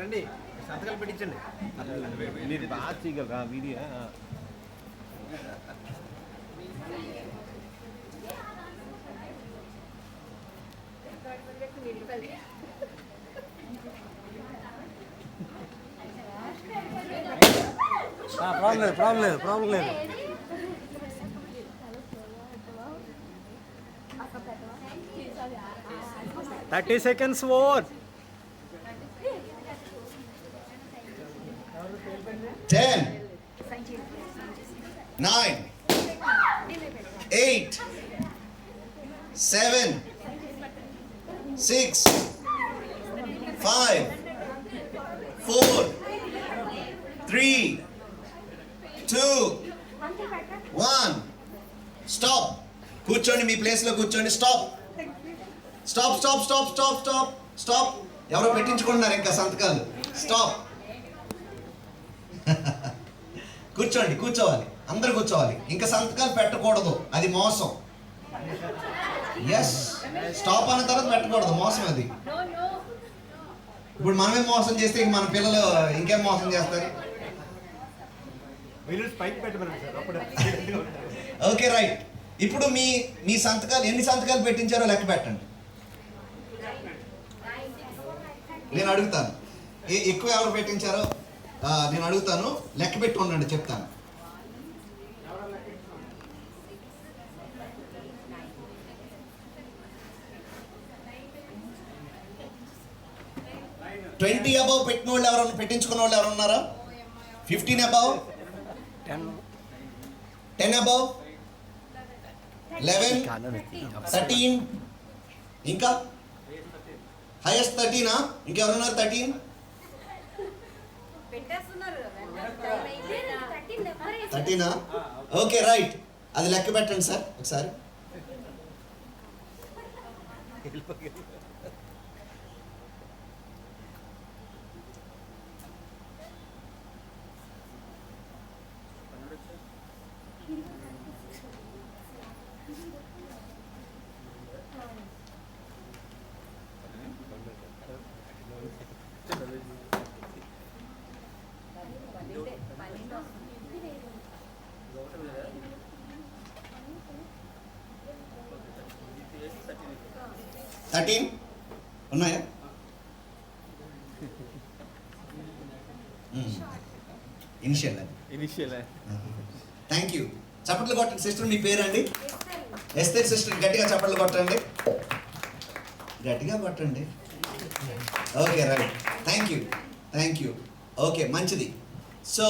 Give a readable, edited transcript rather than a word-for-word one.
రండి సంతకాలు పెట్టించండి. మీరు బాగా చేయగలరా వీడియో? ప్రాబ్లం లేదు. 30 seconds more. 10, 9, 8, 7, 6, 5, 4, 3, 2, 1. స్టాప్. కూర్చోండి, మీ ప్లేస్లో కూర్చోండి. స్టాప్. ఎవరో పెట్టించుకుంటున్నారు ఇంకా సంతకాలు. స్టాప్. కూర్చోవాలి, అందరు కూర్చోవాలి. ఇంకా సంతకాలు పెట్టకూడదు, అది మోసం. ఎస్, స్టాప్ అన్న తర్వాత పెట్టకూడదు, మోసం అది. ఇప్పుడు మనమే మోసం చేస్తే ఇంక మన పిల్లలు ఇంకేం మోసం చేస్తారు? Okay, right. ఇప్పుడు మీ సంతకాలు ఎన్ని సంతకాలు పెట్టించారో లెక్క పెట్టండి. నేను అడుగుతాను, ఎక్కువ ఎవరు పెట్టించారో నేను అడుగుతాను. లెక్క పెట్టి ఉండండి, చెప్తాను. ట్వంటీ అబౌవ్ పెట్టిన వాళ్ళు ఎవరన్నా, పెట్టించుకున్న వాళ్ళు ఎవరు ఉన్నారా? 15 అబౌవ్, 10 అబౌవ్, 11, 13, ఇంకా హైయెస్ట్ 13. ఇంకెవరున్నారు? 13. Okay, right. అది లెక్క పెట్టండి సార్ ఒకసారి. ఉన్నాయా? ఇనిషియల్. Thank you. చప్పట్లు కొట్టండి. సిస్టర్, మీ పేరండి? ఎస్తేర్ సిస్టర్, గట్టిగా చప్పట్లు కొట్టండి, గట్టిగా కొట్టండి. Okay, right. Thank you. Okay, మంచిది. సో